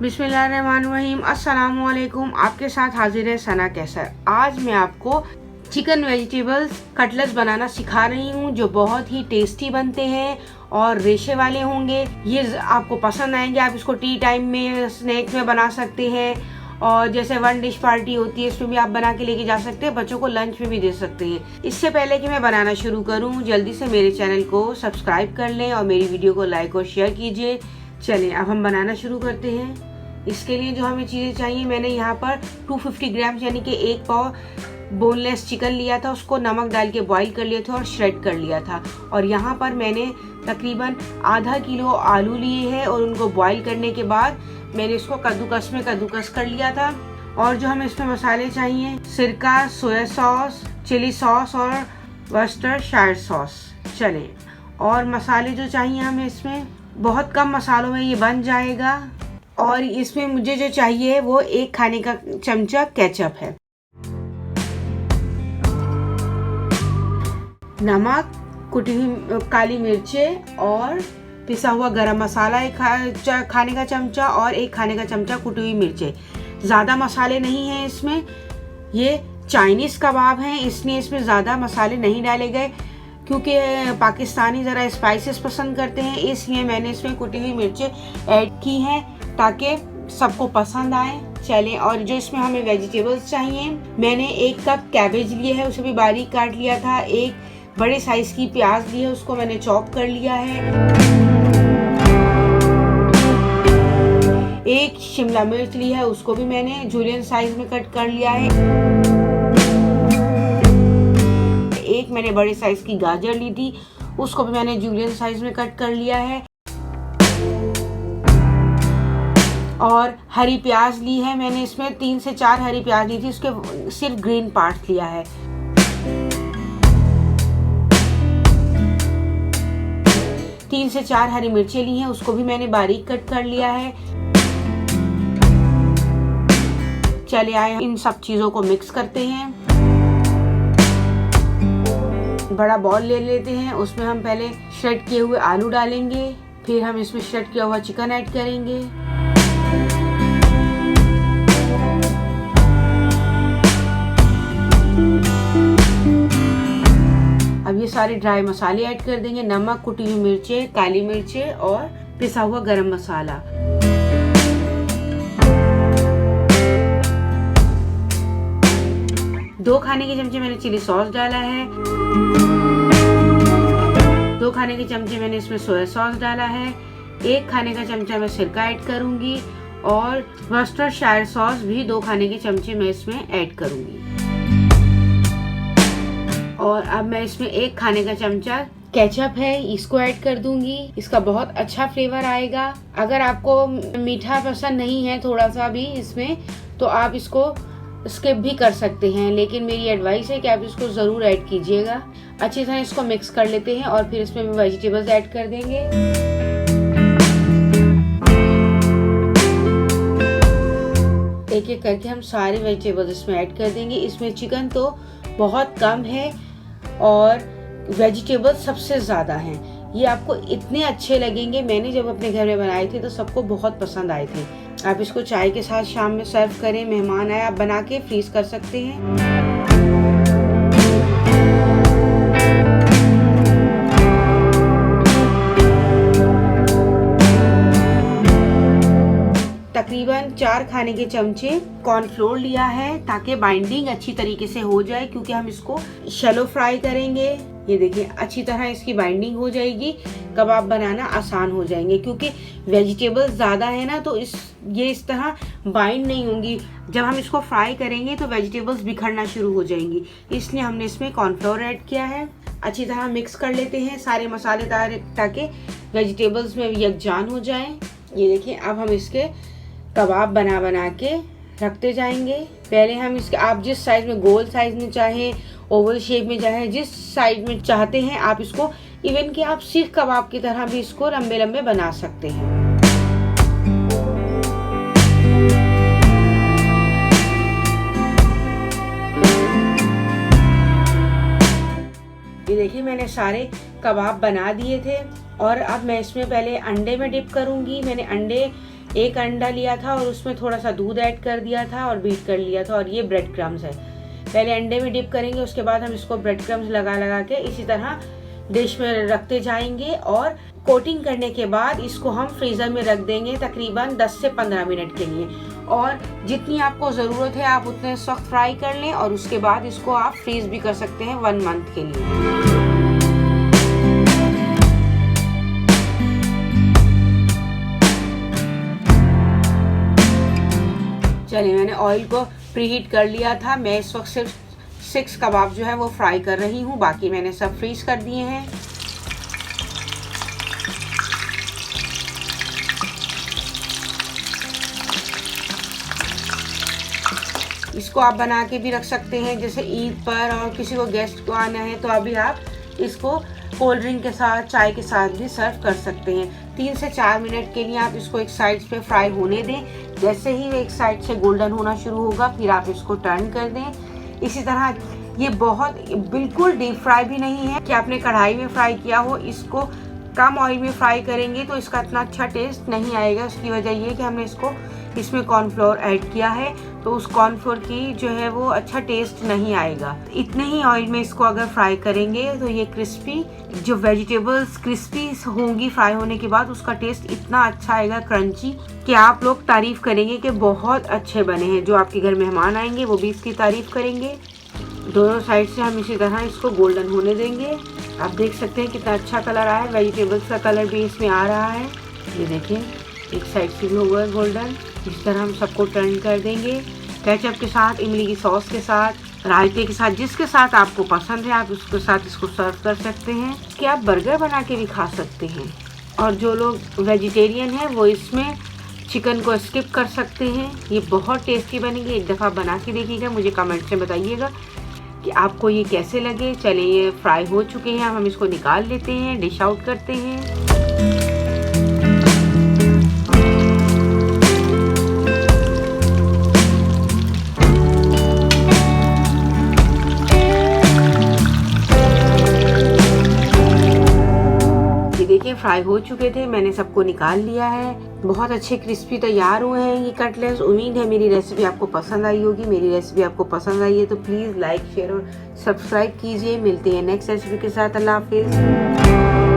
बिस्मिल्लाहिर्रहमानिर्रहीम। अस्सलामुअलैकुम। आपके साथ हाजिर है सना कैसर। आज मैं आपको चिकन वेजिटेबल्स कटलेट्स बनाना सिखा रही हूँ, जो बहुत ही टेस्टी बनते हैं और रेशे वाले होंगे। ये आपको पसंद आएंगे। आप इसको टी टाइम में, स्नैक्स में बना सकते हैं, और जैसे वन डिश पार्टी होती है इसमें भी आप बना के लेके जा सकते हैं। बच्चों को लंच में भी दे सकते हैं। इससे पहले कि मैं बनाना शुरू करूँ, जल्दी से मेरे चैनल को सब्सक्राइब कर लें और मेरी वीडियो को लाइक और शेयर कीजिए। चलें अब हम बनाना शुरू करते हैं। इसके लिए जो हमें चीज़ें चाहिए, मैंने यहाँ पर 250 ग्राम यानी कि 1 पाव बोनलेस चिकन लिया था। उसको नमक डाल के बॉईल कर लिया था और श्रेड कर लिया था। और यहाँ पर मैंने तकरीबन आधा किलो आलू लिए हैं और उनको बॉईल करने के बाद मैंने इसको कद्दूकस कर लिया था। और जो हमें इसमें मसाले चाहिए, सिरका, सोया सॉस, चिली सॉस और वर्सेस्टरशायर सॉस। चलें, और मसाले जो चाहिए हमें, इसमें बहुत कम मसालों में ये बन जाएगा। और इसमें मुझे जो चाहिए वो 1 खाने का चमचा केचप है, नमक, कुटी हुई काली मिर्चें और पिसा हुआ गरम मसाला 1 खाने का चमचा और 1 खाने का चमचा कुटी हुई मिर्चें। ज़्यादा मसाले नहीं हैं इसमें। ये चाइनीज़ कबाब हैं, इसलिए इसमें ज़्यादा मसाले नहीं डाले गए, क्योंकि पाकिस्तानी ज़रा स्पाइसेस पसंद करते हैं, इसलिए मैंने इसमें कुटी हुई मिर्चें ऐड की हैं ताकि सबको पसंद आए। चलें, और जो इसमें हमें वेजिटेबल्स चाहिए, मैंने 1 कप कैबेज लिए है, उसे भी बारीक काट लिया था। 1 बड़े साइज की प्याज ली है, उसको मैंने चॉप कर लिया है। 1 शिमला मिर्च ली है, उसको भी मैंने जूलियन साइज में कट कर लिया है। 1 मैंने बड़े साइज की गाजर ली थी, उसको भी मैंने जूलियन साइज में कट कर लिया है। और हरी प्याज ली है मैंने, इसमें 3 से 4 हरी प्याज ली थी, उसके सिर्फ ग्रीन पार्ट लिया है। 3 से 4 हरी मिर्चें ली हैं, उसको भी मैंने बारीक कट कर लिया है। चले आए, इन सब चीजों को मिक्स करते हैं। बड़ा बॉल ले लेते हैं, उसमें हम पहले श्रेड किए हुए आलू डालेंगे, फिर हम इसमें श्रेड किया हुआ चिकन ऐड करेंगे। अब ये सारे ड्राई मसाले ऐड कर देंगे, नमक, कुटी हुई मिर्चें, काली मिर्चें और पिसा हुआ गरम मसाला। दो खाने के चमचे मैंने चिली सॉस डाला है। 2 खाने के चमचे मैंने इसमें सोया सॉस डाला है। 1 खाने का चमचा मैं सिरका ऐड करूंगी और वर्सेस्टरशायर सॉस भी 2 खाने के चमचे मैं इसमें ऐड करूंगी। और अब मैं इसमें 1 खाने का चमचा केचप है, इसको ऐड कर दूंगी। इसका बहुत अच्छा फ्लेवर आएगा। अगर आपको मीठा पसंद नहीं है थोड़ा सा भी इसमें, तो आप इसको स्किप भी कर सकते हैं, लेकिन मेरी एडवाइस है कि आप इसको ज़रूर ऐड कीजिएगा। अच्छी तरह इसको मिक्स कर लेते हैं और फिर इसमें वेजिटेबल्स ऐड कर देंगे। एक एक करके हम सारे वेजिटेबल्स इसमें ऐड कर देंगे। इसमें चिकन तो बहुत कम है और वेजिटेबल्स सबसे ज़्यादा हैं। ये आपको इतने अच्छे लगेंगे, मैंने जब अपने घर में बनाए थे तो सबको बहुत पसंद आए थे। आप इसको चाय के साथ शाम में सर्व करें, मेहमान आए, आप बना के फ्रीज कर सकते हैं। तकरीबन 4 खाने के चमचे कॉर्नफ्लोर लिया है ताकि बाइंडिंग अच्छी तरीके से हो जाए, क्योंकि हम इसको शैलो फ्राई करेंगे। ये देखिए, अच्छी तरह इसकी बाइंडिंग हो जाएगी, कबाब बनाना आसान हो जाएंगे। क्योंकि वेजिटेबल्स ज़्यादा है ना, तो ये इस तरह बाइंड नहीं होंगी। जब हम इसको फ्राई करेंगे तो वेजिटेबल्स बिखरना शुरू हो जाएंगी, इसलिए हमने इसमें कॉर्नफ्लोर ऐड किया है। अच्छी तरह मिक्स कर लेते हैं सारे मसाले ताकि वेजिटेबल्स में यकजान हो जाए। ये देखिए, अब हम इसके कबाब बना के रखते जाएंगे। पहले हम इसके, आप जिस साइज में, गोल साइज में चाहे, ओवल शेप में चाहे, जिस साइज में चाहते हैं आप इसको, इवन कि आप सीख कबाब की तरह भी इसको लंबे लंबे बना सकते हैं। ये देखिए, मैंने सारे कबाब बना दिए थे और अब मैं इसमें पहले अंडे में डिप करूंगी। मैंने अंडे एक अंडा लिया था और उसमें थोड़ा सा दूध ऐड कर दिया था और बीट कर लिया था। और ये ब्रेड क्रम्स है, पहले अंडे में डिप करेंगे, उसके बाद हम इसको ब्रेड क्रम्स लगा लगा के इसी तरह डिश में रखते जाएंगे और कोटिंग करने के बाद इसको हम फ्रीज़र में रख देंगे तकरीबन 10 से 15 मिनट के लिए। और जितनी आपको ज़रूरत है आप उतने इस वक्त फ्राई कर लें और उसके बाद इसको आप फ्रीज भी कर सकते हैं 1 मंथ के लिए। चलिए, मैंने ऑयल को प्रीहीट कर लिया था। मैं इस वक्त सिर्फ 6 कबाब जो है वो फ्राई कर रही हूँ, बाकी मैंने सब फ्रीज कर दिए हैं। इसको आप बना के भी रख सकते हैं, जैसे ईद पर और किसी को गेस्ट को आना है तो अभी आप इसको कोल्ड ड्रिंक के साथ, चाय के साथ भी सर्व कर सकते हैं। 3 से 4 मिनट के लिए आप इसको एक साइड पे फ्राई होने दें। जैसे ही वो एक साइड से गोल्डन होना शुरू होगा फिर आप इसको टर्न कर दें। इसी तरह ये बहुत बिल्कुल डीप फ्राई भी नहीं है कि आपने कढ़ाई में फ्राई किया हो। इसको कम ऑयल में फ्राई करेंगे तो इसका इतना अच्छा टेस्ट नहीं आएगा। उसकी वजह ये है कि हमने इसमें कॉर्नफ्लोर ऐड किया है, तो उस कॉर्नफ्लोर की जो है वो अच्छा टेस्ट नहीं आएगा। इतने ही ऑयल में इसको अगर फ्राई करेंगे तो ये क्रिस्पी, जो वेजिटेबल्स क्रिस्पी होंगी फ्राई होने के बाद, उसका टेस्ट इतना अच्छा आएगा, क्रंची, कि आप लोग तारीफ करेंगे कि बहुत अच्छे बने हैं। जो आपके घर मेहमान आएंगे वो भी इसकी तारीफ करेंगे। दोनों साइड से हम इसी तरह इसको गोल्डन होने देंगे। आप देख सकते हैं कितना अच्छा कलर आया है, वेजिटेबल्स का कलर भी इसमें आ रहा है। ये देखें, एक साइड से भी होगा गोल्डन। इस तरह हम सबको टर्न कर देंगे। केचप के साथ, इमली की सॉस के साथ, रायते के साथ, जिसके साथ आपको पसंद है आप उसके साथ इसको सर्व कर सकते हैं। कि आप बर्गर बना के भी खा सकते हैं। और जो लोग वेजिटेरियन हैं वो इसमें चिकन को स्किप कर सकते हैं। ये बहुत टेस्टी बनेगी, एक दफ़ा बना के देखिएगा, मुझे कमेंट्स में बताइएगा कि आपको ये कैसे लगे। चलिए, ये फ्राई हो चुके हैं, हम इसको निकाल लेते हैं, डिश आउट करते हैं। देखिए, फ्राई हो चुके थे, मैंने सबको निकाल लिया है। बहुत अच्छे क्रिस्पी तैयार हुए हैं ये कटलेट्स। उम्मीद है मेरी रेसिपी आपको पसंद आई होगी। मेरी रेसिपी आपको पसंद आई है तो प्लीज़ लाइक, शेयर और सब्सक्राइब कीजिए। मिलते हैं नेक्स्ट रेसिपी के साथ। अल्लाह हाफिज़।